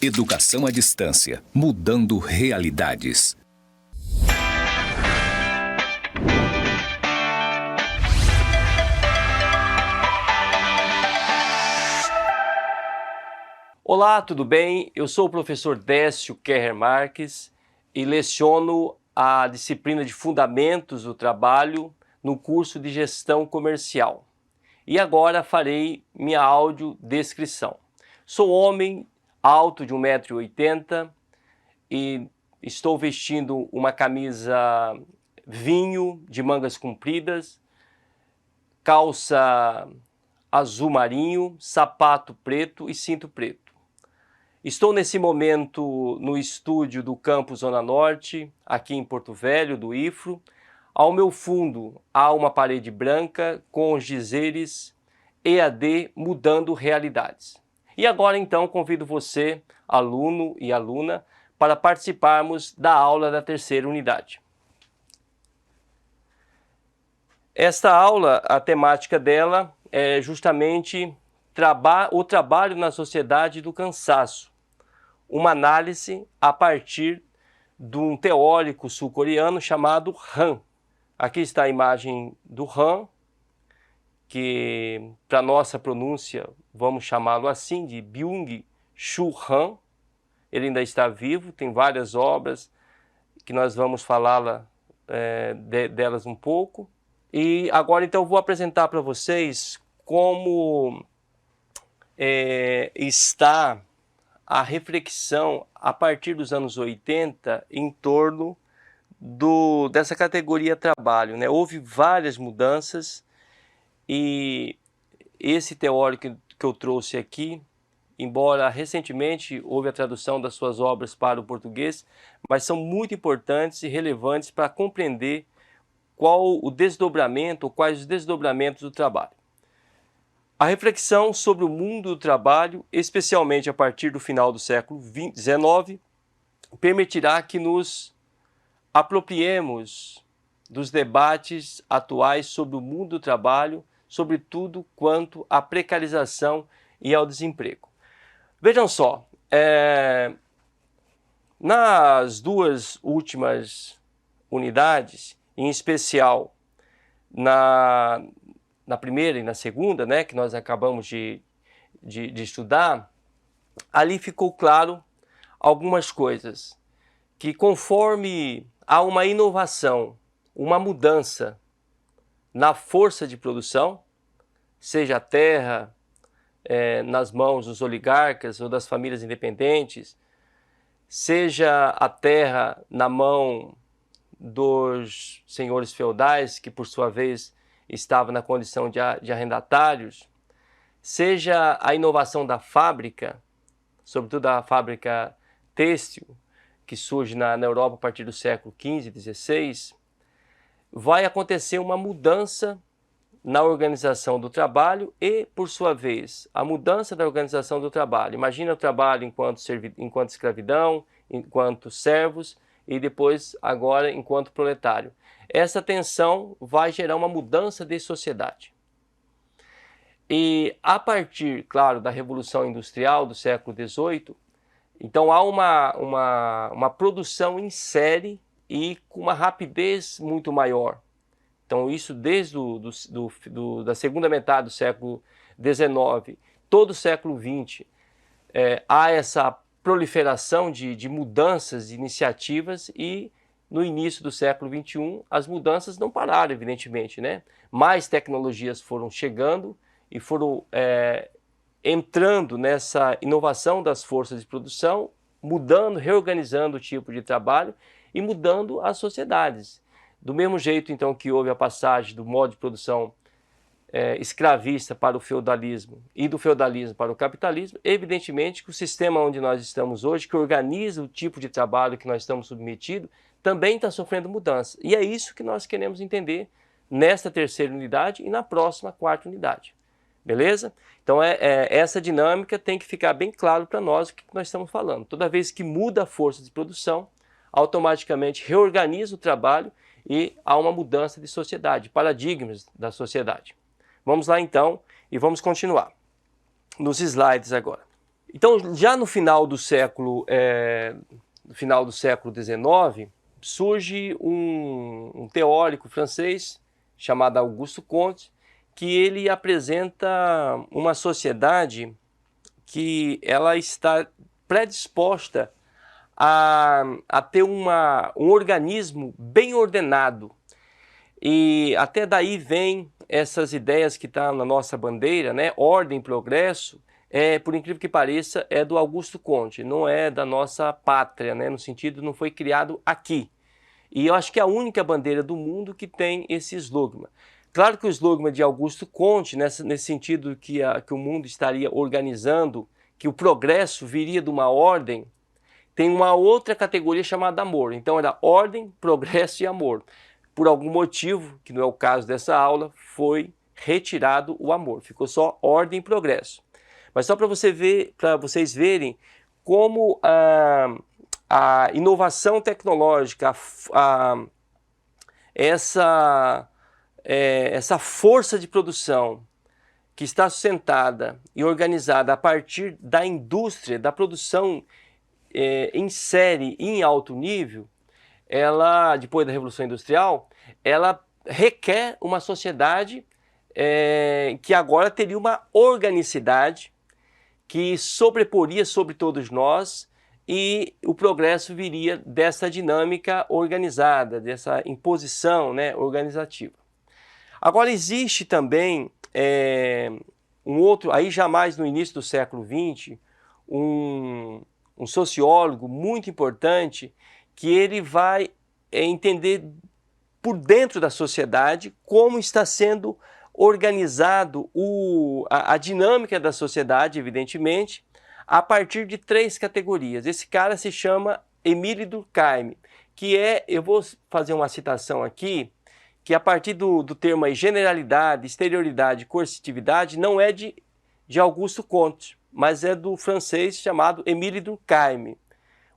Educação à distância, mudando realidades. Olá, tudo bem? Eu sou o professor Décio Kerrer Marques e leciono a disciplina de Fundamentos do Trabalho no curso de Gestão Comercial. E agora farei minha audiodescrição. Sou homem alto de 1,80 m e estou vestindo uma camisa vinho de mangas compridas, calça azul marinho, sapato preto e cinto preto. Estou nesse momento no estúdio do Campus Zona Norte, aqui em Porto Velho, do IFRO. Ao meu fundo há uma parede branca com os dizeres EAD Mudando Realidades. E agora então convido você, aluno e aluna, para participarmos da aula da terceira unidade. Esta aula, a temática dela é justamente o trabalho na sociedade do cansaço. Uma análise a partir de um teórico sul-coreano chamado Han. Aqui está a imagem do Han, que para nossa pronúncia vamos chamá-lo assim, de Byung-Chul Han. Ele ainda está vivo, tem várias obras que nós vamos falar delas um pouco. E agora então eu vou apresentar para vocês como está a reflexão a partir dos anos 80 em torno dessa categoria trabalho, né? Houve várias mudanças e esse teórico que eu trouxe aqui, embora recentemente houve a tradução das suas obras para o português, mas são muito importantes e relevantes para compreender quais os desdobramentos do trabalho. A reflexão sobre o mundo do trabalho, especialmente a partir do final do século XIX, permitirá que nos apropriemos dos debates atuais sobre o mundo do trabalho, sobretudo quanto à precarização e ao desemprego. Vejam só, nas duas últimas unidades, em especial na primeira e na segunda, né, que nós acabamos de estudar, ali ficou claro algumas coisas, que conforme há uma inovação, uma mudança na força de produção, seja a terra nas mãos dos oligarcas ou das famílias independentes, seja a terra na mão dos senhores feudais, que por sua vez estavam na condição de arrendatários, seja a inovação da fábrica, sobretudo a fábrica têxtil, que surge na Europa a partir do século XV e XVI, vai acontecer uma mudança na organização do trabalho e, por sua vez, a mudança da organização do trabalho. Imagina o trabalho enquanto escravidão, enquanto servos e depois, agora, enquanto proletário. Essa tensão vai gerar uma mudança de sociedade. E a partir, claro, da Revolução Industrial do século XVIII, então há uma produção em série e com uma rapidez muito maior. Então isso desde da segunda metade do século XIX, todo o século XX, há essa proliferação de mudanças, de iniciativas, e no início do século XXI as mudanças não pararam, evidentemente, né? Mais tecnologias foram chegando e foram entrando nessa inovação das forças de produção, mudando, reorganizando o tipo de trabalho e mudando as sociedades. Do mesmo jeito, então, que houve a passagem do modo de produção escravista para o feudalismo e do feudalismo para o capitalismo, evidentemente que o sistema onde nós estamos hoje, que organiza o tipo de trabalho que nós estamos submetidos, também está sofrendo mudança. E é isso que nós queremos entender nesta terceira unidade e na próxima quarta unidade. Beleza? Então essa dinâmica tem que ficar bem claro para nós o que nós estamos falando. Toda vez que muda a força de produção, automaticamente reorganiza o trabalho e há uma mudança de sociedade, paradigmas da sociedade. Vamos lá então e vamos continuar nos slides agora. Então, já no final do século XIX, surge um teórico francês chamado Auguste Comte, que ele apresenta uma sociedade que ela está predisposta a ter um organismo bem ordenado. E até daí vem essas ideias que estão na nossa bandeira, né? Ordem, progresso, por incrível que pareça, é do Auguste Comte, não é da nossa pátria, né? No sentido, não foi criado aqui. E eu acho que é a única bandeira do mundo que tem esse slogan. Claro que o slogan de Auguste Comte, nesse sentido que o mundo estaria organizando, que o progresso viria de uma ordem, tem uma outra categoria chamada amor. Então era ordem, progresso e amor. Por algum motivo, que não é o caso dessa aula, foi retirado o amor. Ficou só ordem e progresso. Mas só para vocês verem como a inovação tecnológica, essa força de produção que está sustentada e organizada a partir da indústria, da produção em série e em alto nível, ela, depois da Revolução Industrial, ela requer uma sociedade que agora teria uma organicidade que sobreporia sobre todos nós, e o progresso viria dessa dinâmica organizada, dessa imposição, né, organizativa. Agora existe também um outro, aí jamais no início do século XX, um sociólogo muito importante, que ele vai entender por dentro da sociedade como está sendo organizado a dinâmica da sociedade, evidentemente, a partir de 3 categorias. Esse cara se chama Émile Durkheim, que eu vou fazer uma citação aqui, que a partir do termo aí, generalidade, exterioridade, coercitividade, não é de Auguste Comte, mas é do francês chamado Émile Durkheim.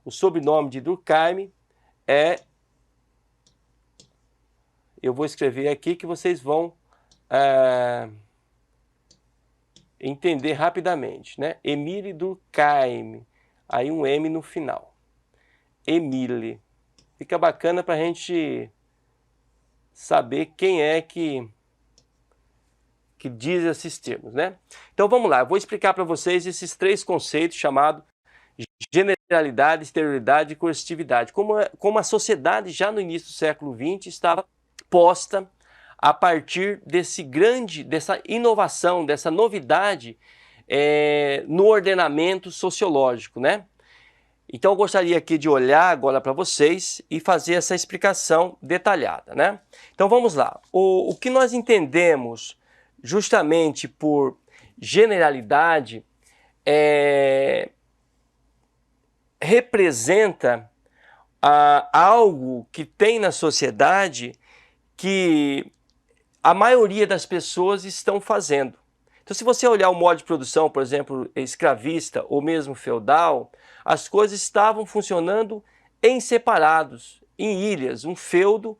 O sobrenome de Durkheim eu vou escrever aqui que vocês vão entender rapidamente, né? Émile Durkheim, aí um M no final. Émile. Fica bacana para a gente saber quem é que diz esses termos, né? Então vamos lá, eu vou explicar para vocês esses 3 conceitos chamados generalidade, exterioridade e coercitividade. Como a sociedade já no início do século XX estava posta a partir dessa inovação, dessa novidade no ordenamento sociológico, né? Então eu gostaria aqui de olhar agora para vocês e fazer essa explicação detalhada, né? Então vamos lá. O que nós entendemos justamente por generalidade representa algo que tem na sociedade que a maioria das pessoas estão fazendo. Então, se você olhar o modo de produção, por exemplo, escravista ou mesmo feudal, as coisas estavam funcionando em separados, em ilhas. Um feudo,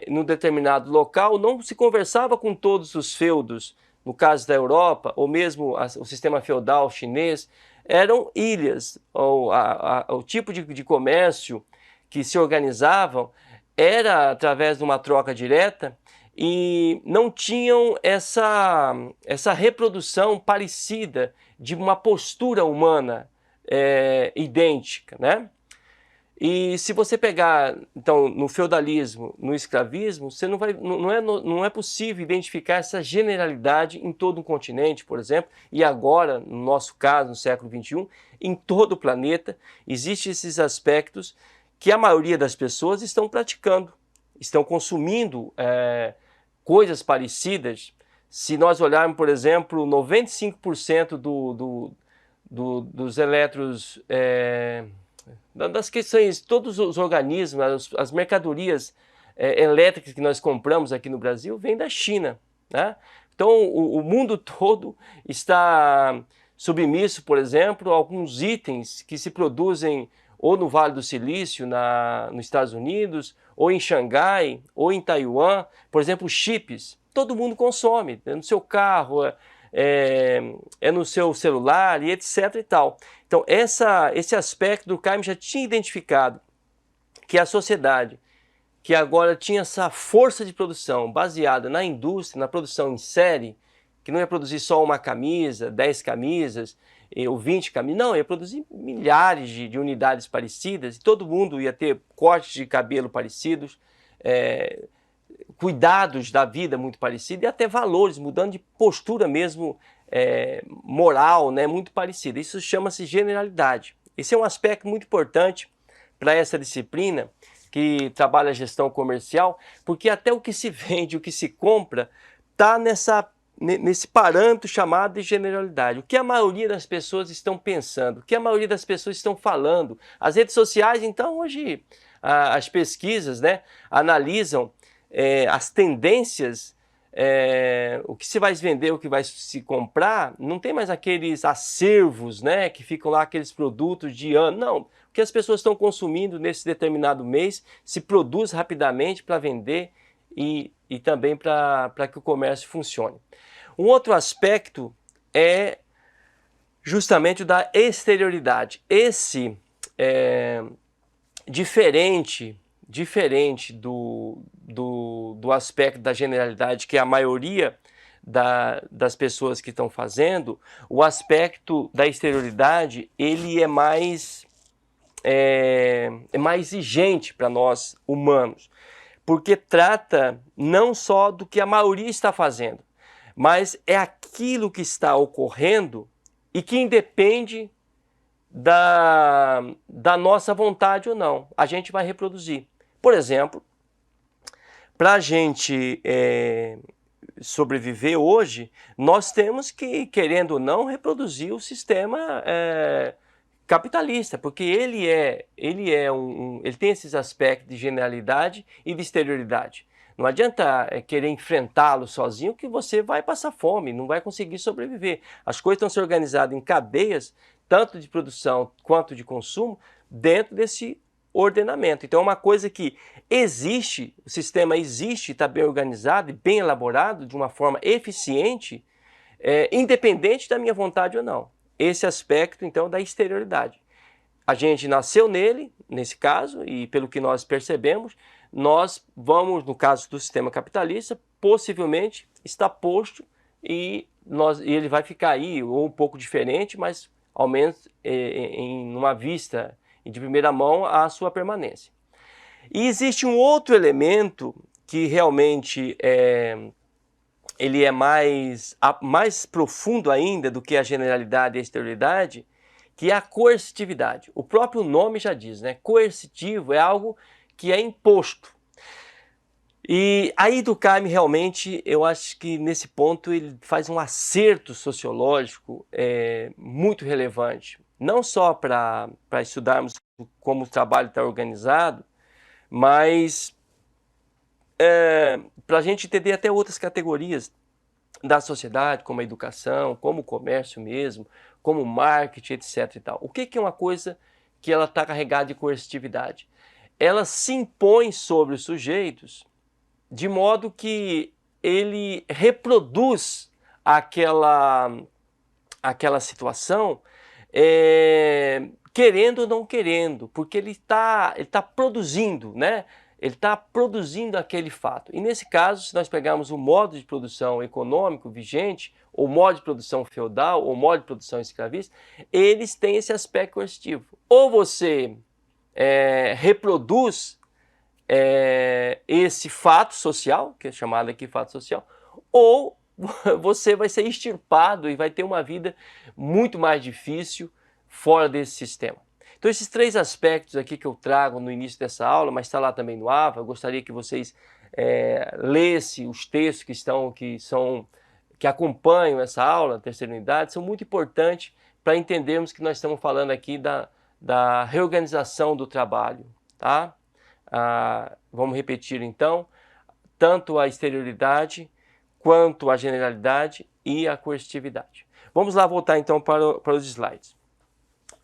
num determinado local, não se conversava com todos os feudos. No caso da Europa, ou mesmo o sistema feudal chinês, eram ilhas. O tipo de comércio que se organizavam era através de uma troca direta, e não tinham essa reprodução parecida de uma postura humana idêntica, né? E se você pegar, então, no feudalismo, no escravismo, você não é possível identificar essa generalidade em todo um continente, por exemplo, e agora, no nosso caso, no século XXI, em todo o planeta, existem esses aspectos que a maioria das pessoas estão praticando, estão consumindo coisas parecidas. Se nós olharmos, por exemplo, 95% dos elétrons, das questões, todos os organismos, as mercadorias elétricas que nós compramos aqui no Brasil, vêm da China, né? Então, o mundo todo está submisso, por exemplo, a alguns itens que se produzem ou no Vale do Silício, nos Estados Unidos, ou em Xangai, ou em Taiwan. Por exemplo, chips, todo mundo consome, no seu carro, é no seu celular e etc e tal. Então esse aspecto do Durkheim já tinha identificado que a sociedade, que agora tinha essa força de produção baseada na indústria, na produção em série, que não ia produzir só uma camisa, 10 camisas ou 20 camisas, não, ia produzir milhares de unidades parecidas e todo mundo ia ter cortes de cabelo parecidos, cuidados da vida muito parecidos e até valores, mudando de postura mesmo moral, né, muito parecida. Isso chama-se generalidade. Esse é um aspecto muito importante para essa disciplina que trabalha a gestão comercial, porque até o que se vende, o que se compra, está nesse parâmetro chamado de generalidade. O que a maioria das pessoas estão pensando, o que a maioria das pessoas estão falando. As redes sociais, então, hoje, as pesquisas, né, analisam as tendências, o que se vai vender, o que vai se comprar, não tem mais aqueles acervos, né, que ficam lá aqueles produtos de ano, não. O que as pessoas estão consumindo nesse determinado mês se produz rapidamente para vender e também para que o comércio funcione. Um outro aspecto é justamente o da exterioridade. Esse diferente do aspecto da generalidade que a maioria das pessoas que estão fazendo, o aspecto da exterioridade ele é mais exigente para nós humanos, porque trata não só do que a maioria está fazendo, mas é aquilo que está ocorrendo e que independe da nossa vontade ou não. A gente vai reproduzir. Por exemplo, para a gente sobreviver hoje, nós temos que, querendo ou não, reproduzir o sistema capitalista, porque ele tem esses aspectos de generalidade e de exterioridade. Não adianta querer enfrentá-lo sozinho que você vai passar fome, não vai conseguir sobreviver. As coisas estão se organizadas em cadeias, tanto de produção quanto de consumo, dentro desse ordenamento. Então é uma coisa que existe, o sistema existe, está bem organizado e bem elaborado, de uma forma eficiente, independente da minha vontade ou não. Esse aspecto, então, da exterioridade. A gente nasceu nele, nesse caso, e pelo que nós percebemos, nós vamos, no caso do sistema capitalista, possivelmente está posto e ele vai ficar aí, ou um pouco diferente, mas ao menos em uma vista de primeira mão a sua permanência. E existe um outro elemento que realmente ele é mais profundo ainda do que a generalidade e a exterioridade, que é a coercitividade. O próprio nome já diz, né? Coercitivo é algo que é imposto. E aí Durkheim realmente, eu acho que nesse ponto ele faz um acerto sociológico muito relevante. Não só para estudarmos como o trabalho está organizado, mas para a gente entender até outras categorias da sociedade, como a educação, como o comércio mesmo, como o marketing, etc. e tal. O que é uma coisa que ela está carregada de coercitividade? Ela se impõe sobre os sujeitos de modo que ele reproduz aquela situação, querendo ou não querendo, porque ele tá produzindo, né? Ele está produzindo aquele fato. E nesse caso, se nós pegarmos o modo de produção econômico vigente, ou modo de produção feudal, ou modo de produção escravista, eles têm esse aspecto coercitivo. Ou você reproduz esse fato social, que é chamado aqui fato social, ou você vai ser extirpado e vai ter uma vida muito mais difícil fora desse sistema. Então esses três aspectos aqui que eu trago no início dessa aula, mas está lá também no AVA, eu gostaria que vocês lessem os textos que acompanham essa aula, terceira unidade, são muito importantes para entendermos que nós estamos falando aqui da reorganização do trabalho, tá? Vamos repetir então, tanto a exterioridade quanto a generalidade e a coercitividade. Vamos lá voltar então para os slides.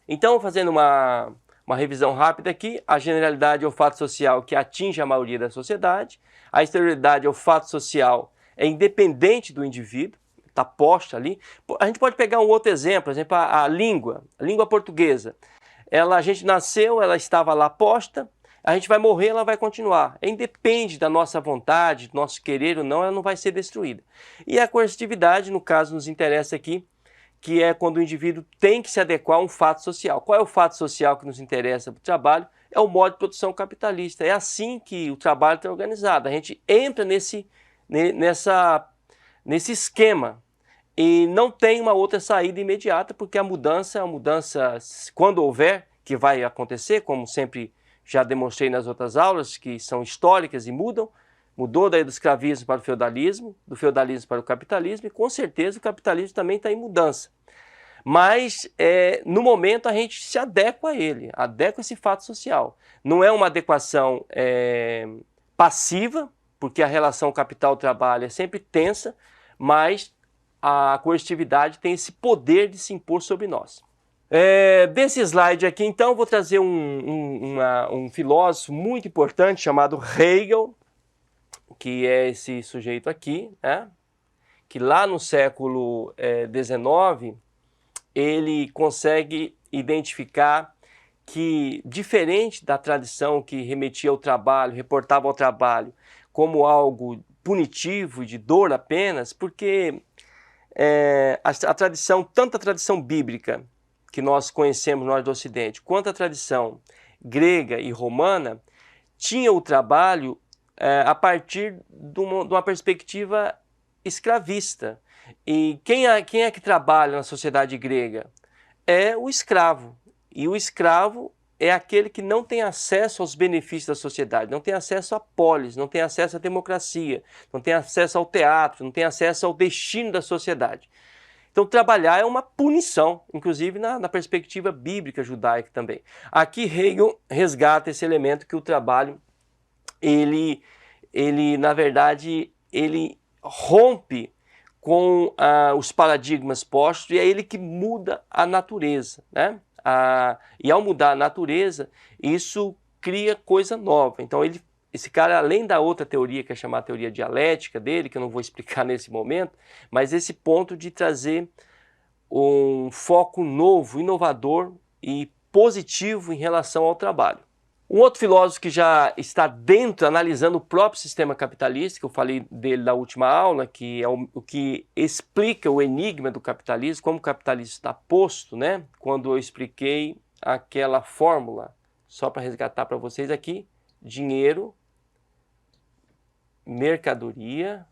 Então, fazendo uma revisão rápida aqui, a generalidade é o fato social que atinge a maioria da sociedade, a exterioridade é o fato social independente do indivíduo, está posta ali. A gente pode pegar um outro exemplo, por exemplo, a língua portuguesa. A gente nasceu, ela estava lá posta, a gente vai morrer, ela vai continuar. Independe da nossa vontade, do nosso querer ou não, ela não vai ser destruída. E a coercitividade, no caso, nos interessa aqui, que é quando o indivíduo tem que se adequar a um fato social. Qual é o fato social que nos interessa para o trabalho? É o modo de produção capitalista. É assim que o trabalho está organizado. A gente entra nesse esquema e não tem uma outra saída imediata, porque a mudança, quando houver, que vai acontecer, como sempre já demonstrei nas outras aulas, que são históricas e mudou daí do escravismo para o feudalismo, do feudalismo para o capitalismo, e com certeza o capitalismo também está em mudança. Mas no momento a gente se adequa a ele, adequa esse fato social. Não é uma adequação passiva, porque a relação capital-trabalho é sempre tensa, mas a coercitividade tem esse poder de se impor sobre nós. Desse slide aqui, então, vou trazer um filósofo muito importante chamado Hegel, que é esse sujeito aqui, né? Que lá no século XIX, ele consegue identificar que, diferente da tradição que remetia ao trabalho, reportava ao trabalho como algo punitivo, de dor apenas, porque a tradição, tanto a tradição bíblica que nós conhecemos nós do Ocidente, quanto a tradição grega e romana, tinha o trabalho a partir de uma perspectiva escravista. E quem é que trabalha na sociedade grega? É o escravo. E o escravo é aquele que não tem acesso aos benefícios da sociedade, não tem acesso à polis, não tem acesso à democracia, não tem acesso ao teatro, não tem acesso ao destino da sociedade. Então, trabalhar é uma punição, inclusive na perspectiva bíblica judaica também. Aqui Hegel resgata esse elemento que o trabalho, ele na verdade, ele rompe com os paradigmas postos, e é ele que muda a natureza, né? E ao mudar a natureza, isso cria coisa nova. Então, esse cara, além da outra teoria, que é chamada teoria dialética dele, que eu não vou explicar nesse momento, mas esse ponto de trazer um foco novo, inovador e positivo em relação ao trabalho. Um outro filósofo que já está dentro, analisando o próprio sistema capitalista, que eu falei dele na última aula, que é o que explica o enigma do capitalismo, como o capitalismo está posto, né? Quando eu expliquei aquela fórmula, só para resgatar para vocês aqui, dinheiro, mercadoria,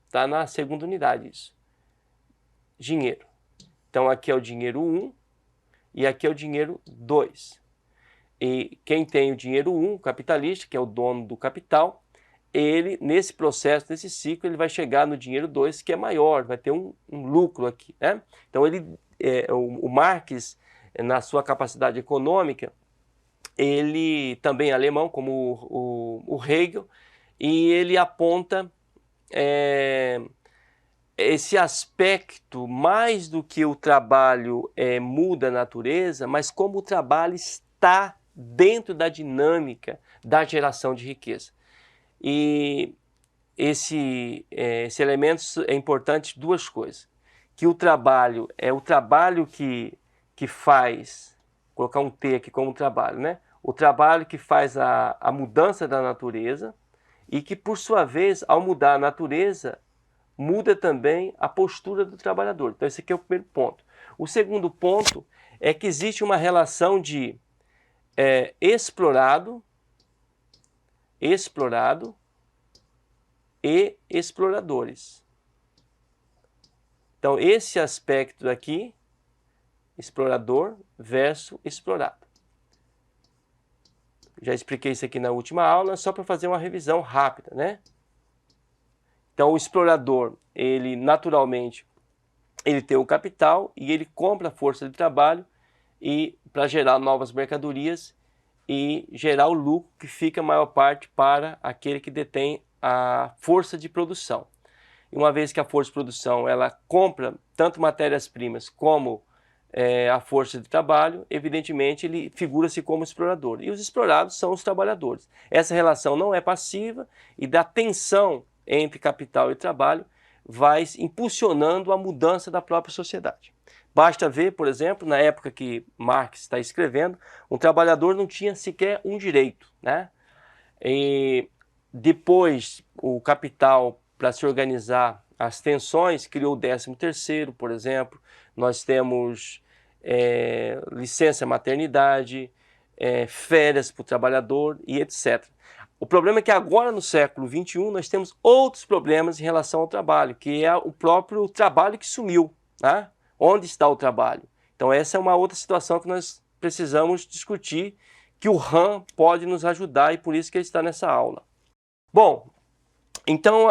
está na segunda unidade isso. Dinheiro. Então aqui é o dinheiro 1 e aqui é o dinheiro 2. E quem tem o dinheiro 1, o capitalista, que é o dono do capital, ele, nesse processo, nesse ciclo, ele vai chegar no dinheiro 2, que é maior, vai ter um lucro aqui, né? Então, o Marx, na sua capacidade econômica, ele também é alemão, como o Hegel, e ele aponta esse aspecto, mais do que o trabalho muda a natureza, mas como o trabalho está dentro da dinâmica da geração de riqueza. E esse elemento é importante, duas coisas. Que o trabalho é o trabalho que faz, vou colocar um T aqui como trabalho, né? O trabalho que faz a mudança da natureza, e que, por sua vez, ao mudar a natureza, muda também a postura do trabalhador. Então, esse aqui é o primeiro ponto. O segundo ponto é que existe uma relação de explorado e exploradores. Então, esse aspecto aqui, explorador versus explorado. Já expliquei isso aqui na última aula, só para fazer uma revisão rápida, né? Então, o explorador, ele naturalmente, ele tem o capital e ele compra a força de trabalho e para gerar novas mercadorias e gerar o lucro que fica a maior parte para aquele que detém a força de produção. E uma vez que a força de produção ela compra tanto matérias-primas como a força de trabalho, evidentemente ele figura-se como explorador. E os explorados são os trabalhadores. Essa relação não é passiva e da tensão entre capital e trabalho vai impulsionando a mudança da própria sociedade. Basta ver, por exemplo, na época que Marx está escrevendo, um trabalhador não tinha sequer um direito, né? E depois, o capital, para se organizar as tensões, criou o 13º, por exemplo. Nós temos licença maternidade, férias para o trabalhador e etc. O problema é que agora, no século XXI, nós temos outros problemas em relação ao trabalho, que é o próprio trabalho que sumiu, né? Onde está o trabalho? Então essa é uma outra situação que nós precisamos discutir, que o RAM pode nos ajudar e por isso que ele está nessa aula. Bom, então,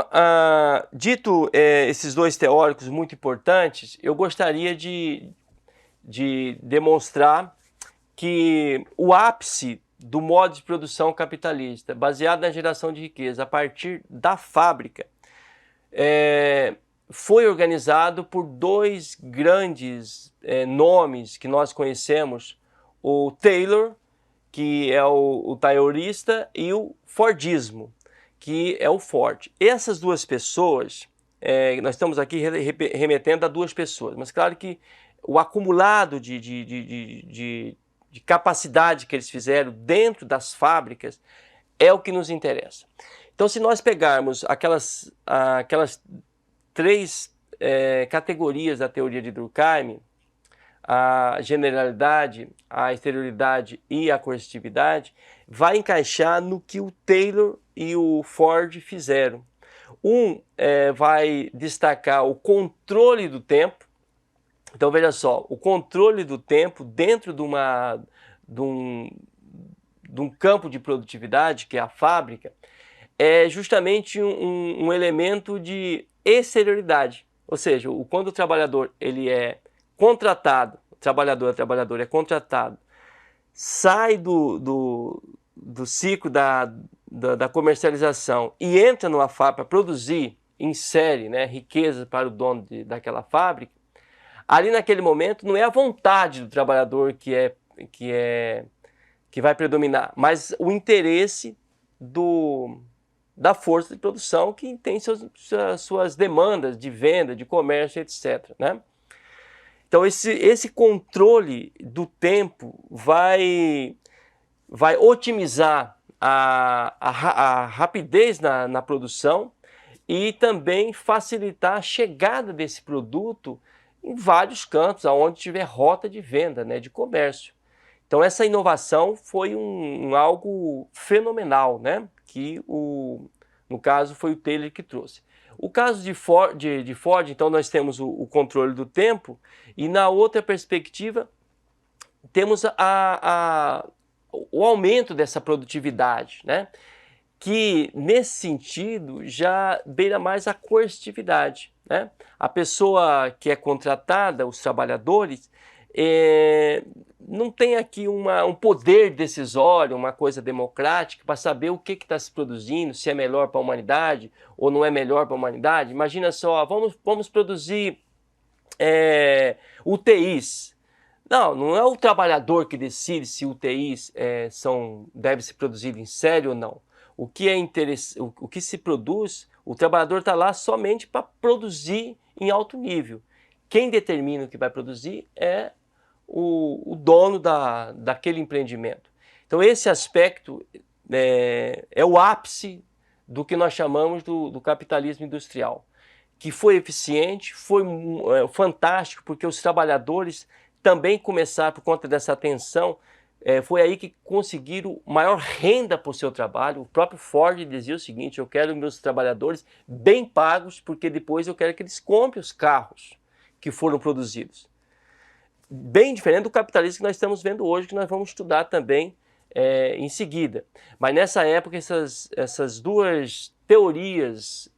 dito esses dois teóricos muito importantes, eu gostaria de demonstrar que o ápice do modo de produção capitalista, baseado na geração de riqueza a partir da fábrica, foi organizado por dois grandes nomes que nós conhecemos, o Taylor, que é o taylorista, e o Fordismo, que é o Ford. Essas duas pessoas, nós estamos aqui remetendo a duas pessoas, mas claro que o acumulado de capacidade que eles fizeram dentro das fábricas é o que nos interessa. Então, se nós pegarmos aquelas três categorias da teoria de Durkheim, a generalidade, a exterioridade e a coercitividade, vai encaixar no que o Taylor e o Ford fizeram. Vai destacar o controle do tempo. Então veja só, o controle do tempo dentro de um campo de produtividade, que é a fábrica, é justamente um elemento de exterioridade. Ou seja, quando o trabalhador ele é contratado, a trabalhador é contratado, sai do ciclo da comercialização e entra numa fábrica para produzir em série, né, riqueza para o dono daquela fábrica, ali naquele momento não é a vontade do trabalhador que vai predominar, mas o interesse da força de produção que tem suas demandas de venda, de comércio, etc., né? Então esse controle do tempo vai otimizar a rapidez na produção e também facilitar a chegada desse produto em vários cantos, onde tiver rota de venda, né, de comércio. Então essa inovação foi algo fenomenal, né, que no caso foi o Taylor que trouxe. O caso de Ford, então nós temos o controle do tempo e na outra perspectiva temos o aumento dessa produtividade, né? Que nesse sentido já beira mais a coercitividade, né? A pessoa que é contratada, os trabalhadores, não tem aqui um poder decisório, uma coisa democrática para saber o que está se produzindo, se é melhor para a humanidade ou não é melhor para a humanidade. Imagina só, vamos produzir UTIs. Não é o trabalhador que decide se UTIs deve ser produzido em série ou não. O que se produz, o trabalhador está lá somente para produzir em alto nível. Quem determina o que vai produzir é o dono daquele empreendimento. Então esse aspecto é o ápice do que nós chamamos do capitalismo industrial, que foi eficiente, foi fantástico, porque os trabalhadores também começaram, por conta dessa tensão, foi aí que conseguiram maior renda por seu trabalho. O próprio Ford dizia o seguinte: eu quero meus trabalhadores bem pagos, porque depois eu quero que eles comprem os carros que foram produzidos. Bem diferente do capitalismo que nós estamos vendo hoje, que nós vamos estudar também em seguida. Mas nessa época, essas duas teorias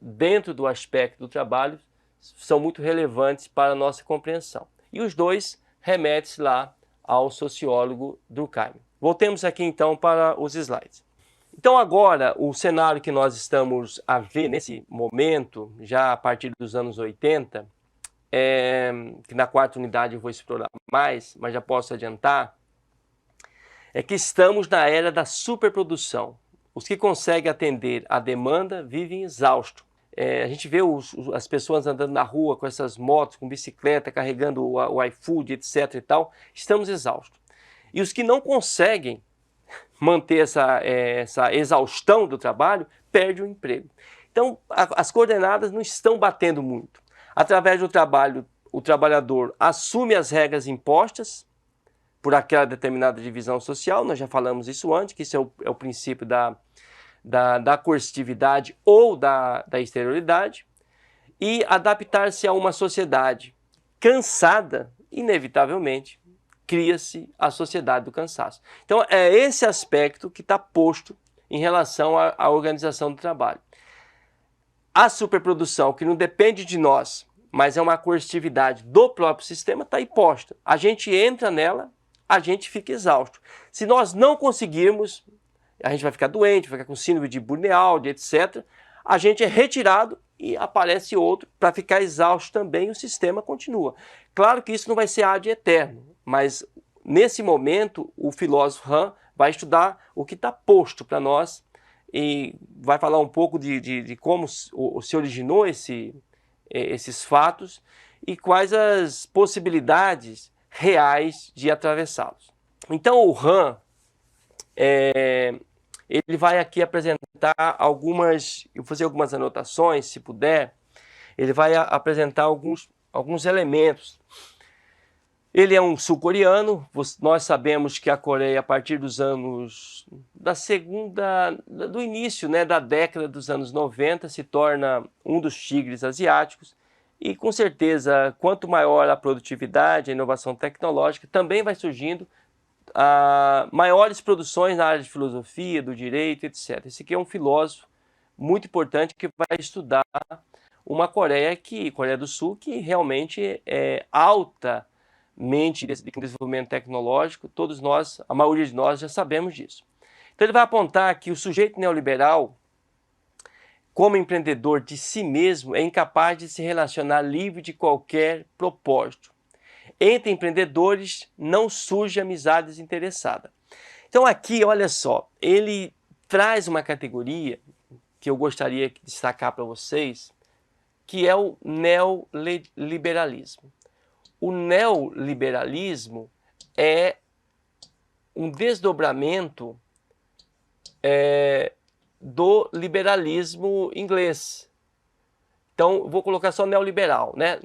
dentro do aspecto do trabalho são muito relevantes para a nossa compreensão. E os dois remetem-se lá ao sociólogo Durkheim. Voltemos aqui então para os slides. Então agora, o cenário que nós estamos a ver nesse momento, já a partir dos anos 80, que na quarta unidade eu vou explorar mais, mas já posso adiantar, é que estamos na era da superprodução. Os que conseguem atender à demanda vivem exaustos. a gente vê as pessoas andando na rua com essas motos, com bicicleta, carregando o iFood, etc. e tal, estamos exaustos. E os que não conseguem manter essa exaustão do trabalho, perdem o emprego. Então, as coordenadas não estão batendo muito. Através do trabalho, o trabalhador assume as regras impostas por aquela determinada divisão social, nós já falamos isso antes, que isso é o princípio da coercitividade ou da exterioridade, e adaptar-se a uma sociedade cansada, inevitavelmente, cria-se a sociedade do cansaço. Então, é esse aspecto que está posto em relação à organização do trabalho. A superprodução, que não depende de nós, mas é uma coercitividade do próprio sistema, está aí posta. A gente entra nela, a gente fica exausto. Se nós não conseguirmos, a gente vai ficar doente, vai ficar com síndrome de burnout, etc. A gente é retirado e aparece outro para ficar exausto também, e o sistema continua. Claro que isso não vai ser ad eterno, mas nesse momento o filósofo Han vai estudar o que está posto para nós e vai falar um pouco de como se originou esses fatos e quais as possibilidades reais de atravessá-los. Então o Han ele vai aqui apresentar eu vou fazer algumas anotações, se puder. Ele vai apresentar alguns elementos. Ele é um sul-coreano. Nós sabemos que a Coreia, a partir dos anos do início, né, da década dos anos 90, se torna um dos tigres asiáticos. E com certeza, quanto maior a produtividade, a inovação tecnológica, também vai surgindo maiores produções na área de filosofia, do direito, etc. Esse aqui é um filósofo muito importante que vai estudar uma Coreia do Sul, que realmente é altamente em desenvolvimento tecnológico. Todos nós, a maioria de nós, já sabemos disso. Então ele vai apontar que o sujeito neoliberal, como empreendedor de si mesmo, é incapaz de se relacionar livre de qualquer propósito. Entre empreendedores não surge amizade desinteressada. Então aqui, olha só, ele traz uma categoria que eu gostaria de destacar para vocês, que é o neoliberalismo. O neoliberalismo é um desdobramento do liberalismo inglês. Então, vou colocar só neoliberal, né?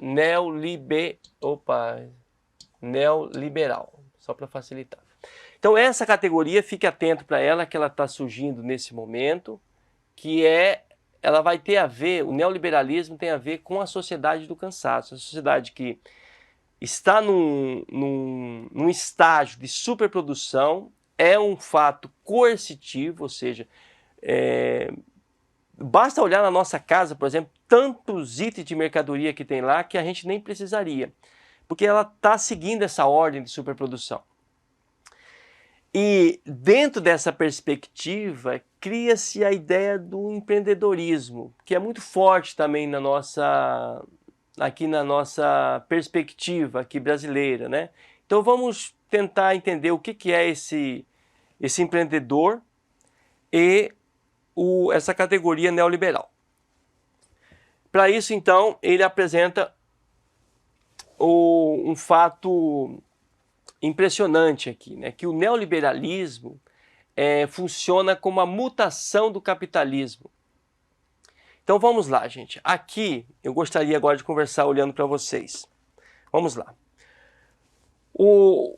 Neoliberal, só para facilitar. Então, essa categoria, fique atento para ela, que ela está surgindo nesse momento, ela vai ter a ver, o neoliberalismo tem a ver com a sociedade do cansaço, a sociedade que está num estágio de superprodução, é um fato coercitivo, ou seja, basta olhar na nossa casa, por exemplo, tantos itens de mercadoria que tem lá que a gente nem precisaria, porque ela está seguindo essa ordem de superprodução. E dentro dessa perspectiva, cria-se a ideia do empreendedorismo, que é muito forte também aqui na nossa perspectiva aqui brasileira, né? Então vamos tentar entender o que é esse empreendedor e essa categoria neoliberal. Para isso, então, ele apresenta um fato impressionante aqui, né? Que o neoliberalismo funciona como a mutação do capitalismo. Então vamos lá, gente. Aqui eu gostaria agora de conversar olhando para vocês. Vamos lá. O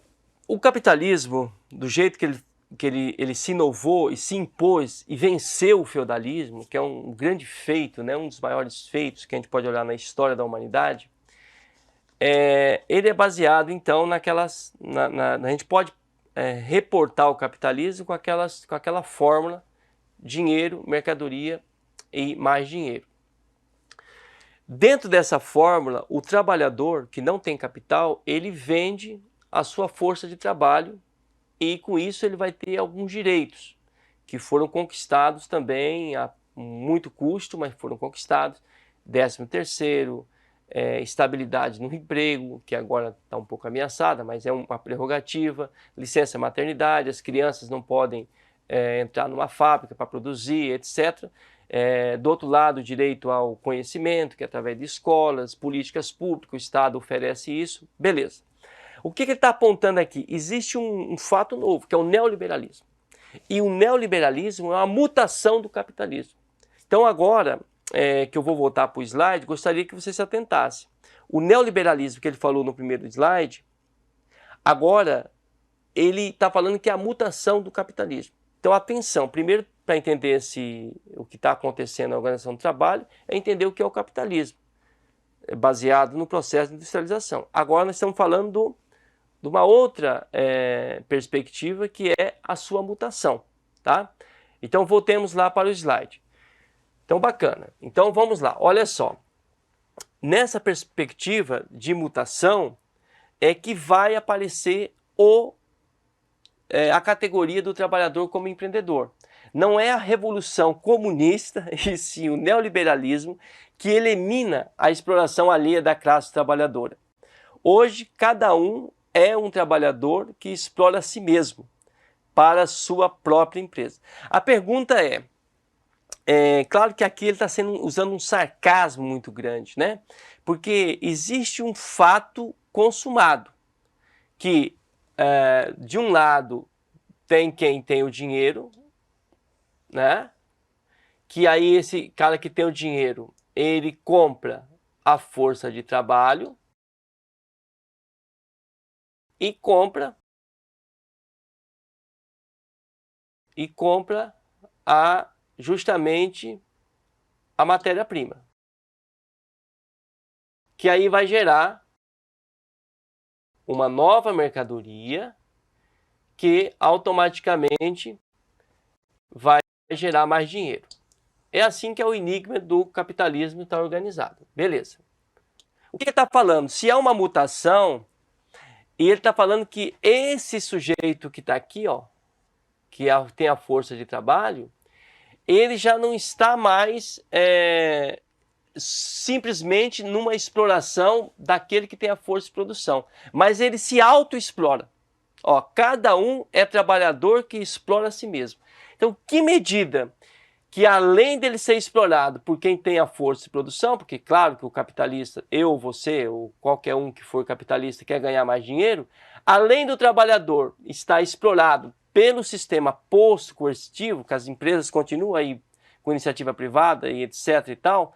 capitalismo, do jeito que ele se inovou e se impôs e venceu o feudalismo, que é um grande feito, né? Um dos maiores feitos que a gente pode olhar na história da humanidade, ele é baseado, então, a gente pode reportar o capitalismo com aquela fórmula: dinheiro, mercadoria e mais dinheiro. Dentro dessa fórmula, o trabalhador que não tem capital, ele vende a sua força de trabalho e com isso ele vai ter alguns direitos que foram conquistados também a muito custo, mas foram conquistados: 13º, estabilidade no emprego, que agora está um pouco ameaçada, mas é uma prerrogativa, licença maternidade, as crianças não podem entrar numa fábrica para produzir, etc. Do outro lado, o direito ao conhecimento, que é através de escolas, políticas públicas, o Estado oferece isso, beleza. O que ele está apontando aqui? Existe um fato novo, que é o neoliberalismo. E o neoliberalismo é uma mutação do capitalismo. Então agora, que eu vou voltar para o slide, gostaria que você se atentasse. O neoliberalismo que ele falou no primeiro slide, agora ele está falando que é a mutação do capitalismo. Então atenção, primeiro para entender o que está acontecendo na organização do trabalho, é entender o que é o capitalismo, baseado no processo de industrialização. Agora nós estamos falando de uma outra perspectiva, que é a sua mutação, tá? Então voltemos lá para o slide. Então bacana. Então vamos lá, olha só. Nessa perspectiva de mutação é que vai aparecer a categoria do trabalhador como empreendedor. Não é a revolução comunista, e sim o neoliberalismo, que elimina a exploração alheia da classe trabalhadora. Hoje, cada um é um trabalhador que explora a si mesmo para a sua própria empresa. A pergunta claro que aqui ele está usando um sarcasmo muito grande, né? Porque existe um fato consumado, que de um lado tem quem tem o dinheiro, né? Que aí esse cara que tem o dinheiro, ele compra a força de trabalho e compra justamente a matéria-prima, que aí vai gerar uma nova mercadoria que automaticamente vai gerar mais dinheiro. É assim que é o enigma do capitalismo está organizado. Beleza. O que ele está falando? Se há uma mutação, e ele está falando que esse sujeito que está aqui, ó, que tem a força de trabalho, ele já não está mais simplesmente numa exploração daquele que tem a força de produção, mas ele se autoexplora. Ó, cada um é trabalhador que explora a si mesmo. Então, que medida que, além dele ser explorado por quem tem a força de produção, porque claro que o capitalista, eu, você, ou qualquer um que for capitalista quer ganhar mais dinheiro, além do trabalhador estar explorado pelo sistema posto-coercitivo, que as empresas continuam aí com iniciativa privada e etc e tal,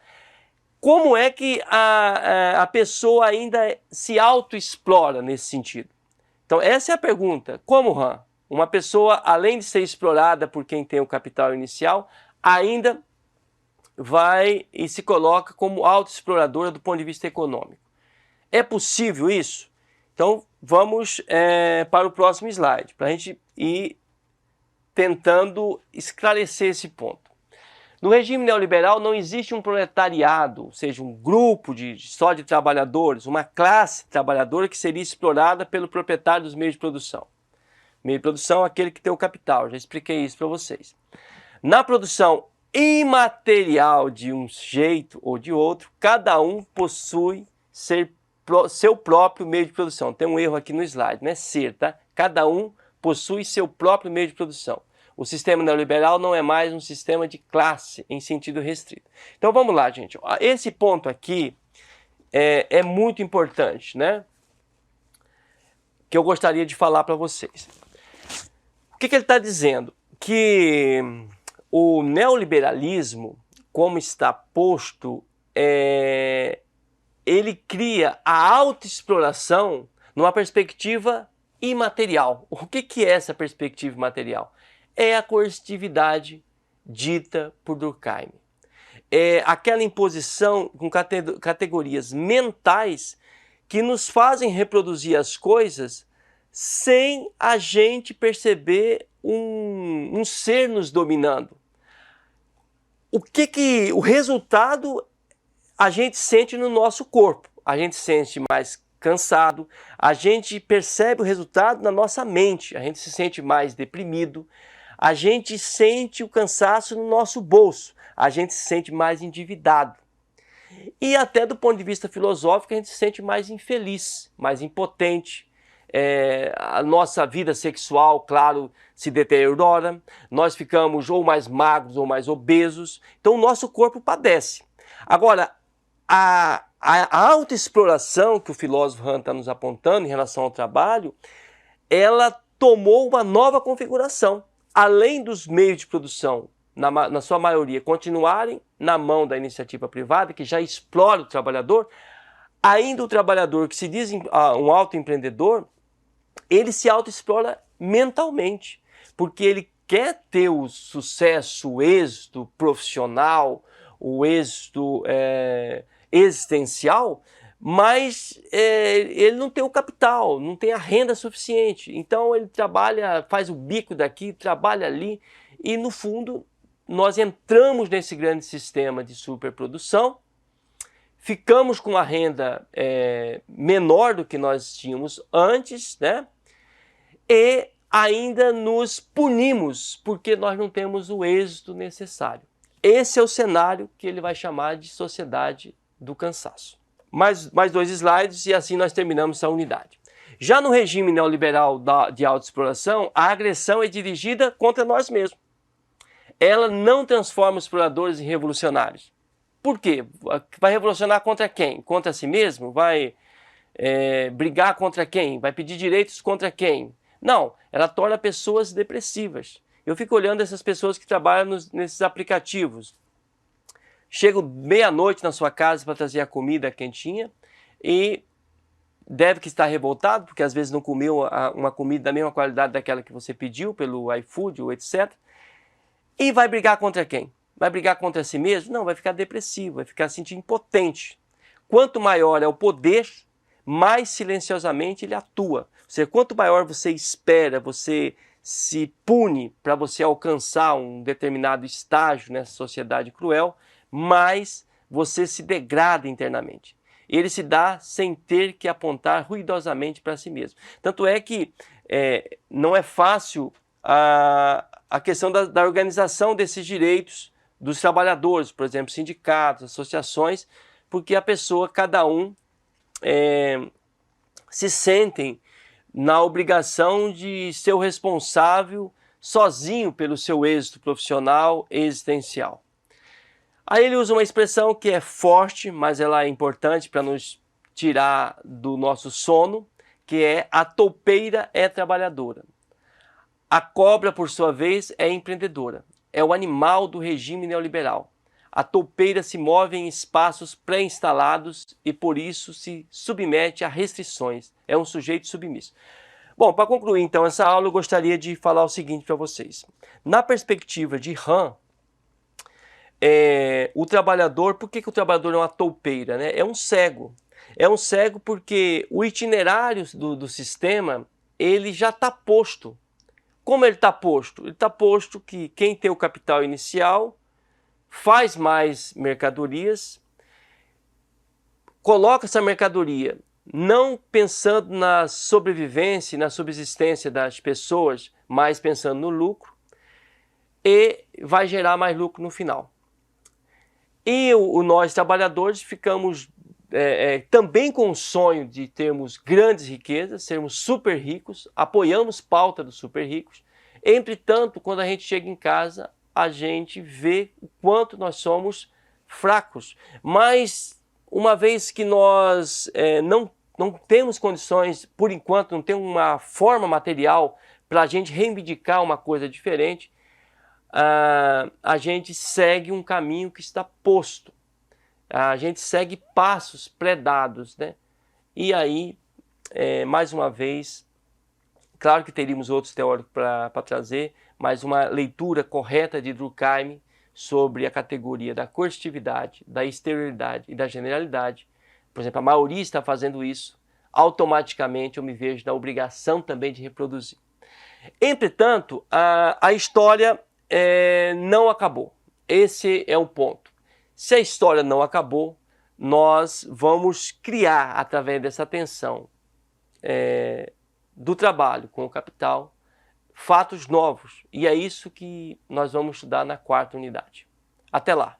como é que a pessoa ainda se autoexplora nesse sentido? Então essa é a pergunta. Como, Han? Uma pessoa, além de ser explorada por quem tem o capital inicial, ainda vai e se coloca como autoexploradora do ponto de vista econômico. É possível isso? Então vamos para o próximo slide, para a gente ir tentando esclarecer esse ponto. No regime neoliberal não existe um proletariado, ou seja, um grupo só de trabalhadores, uma classe trabalhadora que seria explorada pelo proprietário dos meios de produção. Meio de produção é aquele que tem o capital, já expliquei isso para vocês. Na produção imaterial de um jeito ou de outro, cada um possui seu próprio meio de produção. Tem um erro aqui no slide, não é ser, tá? Cada um possui seu próprio meio de produção. O sistema neoliberal não é mais um sistema de classe em sentido restrito. Então vamos lá, gente. Esse ponto aqui é muito importante, né? Que eu gostaria de falar para vocês. O que ele está dizendo? Que o neoliberalismo, como está posto, ele cria a autoexploração numa perspectiva imaterial. O que é essa perspectiva imaterial? É a coercitividade dita por Durkheim. É aquela imposição com categorias mentais que nos fazem reproduzir as coisas sem a gente perceber um ser nos dominando. O resultado a gente sente no nosso corpo. A gente sente mais cansado, a gente percebe o resultado na nossa mente, a gente se sente mais deprimido, a gente sente o cansaço no nosso bolso, a gente se sente mais endividado. E até do ponto de vista filosófico, a gente se sente mais infeliz, mais impotente, a nossa vida sexual, claro, se deteriora, nós ficamos ou mais magros ou mais obesos, então o nosso corpo padece. Agora, a autoexploração que o filósofo Han está nos apontando em relação ao trabalho, ela tomou uma nova configuração. Além dos meios de produção, na sua maioria, continuarem na mão da iniciativa privada, que já explora o trabalhador, ainda o trabalhador que se diz um autoempreendedor, ele se autoexplora mentalmente, porque ele quer ter o sucesso, o êxito profissional, o êxito existencial, mas ele não tem o capital, não tem a renda suficiente. Então ele trabalha, faz o bico daqui, trabalha ali, e no fundo nós entramos nesse grande sistema de superprodução, ficamos com uma renda menor do que nós tínhamos antes, né? E ainda nos punimos porque nós não temos o êxito necessário. Esse é o cenário que ele vai chamar de sociedade do cansaço. Mais 2 slides e assim nós terminamos essa unidade. Já no regime neoliberal de autoexploração, a agressão é dirigida contra nós mesmos. Ela não transforma os exploradores em revolucionários. Por quê? Vai revolucionar contra quem? Contra si mesmo? Vai brigar contra quem? Vai pedir direitos contra quem? Não, ela torna pessoas depressivas. Eu fico olhando essas pessoas que trabalham nesses aplicativos. Chego meia-noite na sua casa para trazer a comida quentinha e deve que estar revoltado, porque às vezes não comeu uma comida da mesma qualidade daquela que você pediu pelo iFood ou etc. E vai brigar contra quem? Vai brigar contra si mesmo? Não, vai ficar depressivo, vai ficar sentindo impotente. Quanto maior é o poder, mais silenciosamente ele atua. Ou seja, quanto maior você espera, você se pune para você alcançar um determinado estágio nessa sociedade cruel, mais você se degrada internamente. Ele se dá sem ter que apontar ruidosamente para si mesmo. Tanto é que não é fácil a questão da organização desses direitos dos trabalhadores, por exemplo, sindicatos, associações, porque a pessoa, cada um, se sentem na obrigação de ser o responsável sozinho pelo seu êxito profissional e existencial. Aí ele usa uma expressão que é forte, mas ela é importante para nos tirar do nosso sono, que é: a toupeira é trabalhadora. A cobra, por sua vez, é empreendedora. É o animal do regime neoliberal. A toupeira se move em espaços pré-instalados e por isso se submete a restrições. É um sujeito submisso. Bom, para concluir então essa aula, eu gostaria de falar o seguinte para vocês. Na perspectiva de Han, o trabalhador, por que o trabalhador é uma toupeira, né? É um cego. É um cego porque o itinerário do sistema, ele já está posto. Como ele está posto? Ele está posto que quem tem o capital inicial faz mais mercadorias, coloca essa mercadoria não pensando na sobrevivência e na subsistência das pessoas, mas pensando no lucro, e vai gerar mais lucro no final. E nós trabalhadores ficamos também com o sonho de termos grandes riquezas, sermos super ricos, apoiamos pauta dos super ricos. Entretanto, quando a gente chega em casa, a gente vê o quanto nós somos fracos. Mas uma vez que nós não temos condições, por enquanto, não tem uma forma material para a gente reivindicar uma coisa diferente, a gente segue um caminho que está posto. A gente segue passos pré-dados, né? E aí, mais uma vez, claro que teríamos outros teóricos para trazer, mas uma leitura correta de Durkheim sobre a categoria da coercitividade, da exterioridade e da generalidade. Por exemplo, a maioria está fazendo isso, automaticamente eu me vejo na obrigação também de reproduzir. Entretanto, a história não acabou. Esse é o ponto. Se a história não acabou, nós vamos criar, através dessa tensão do trabalho com o capital, fatos novos. E é isso que nós vamos estudar na 4ª unidade. Até lá!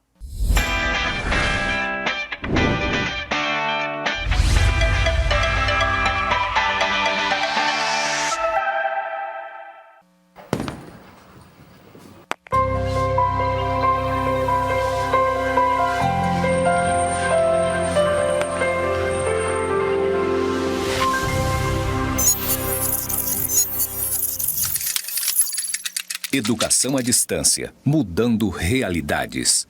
Educação à distância, mudando realidades.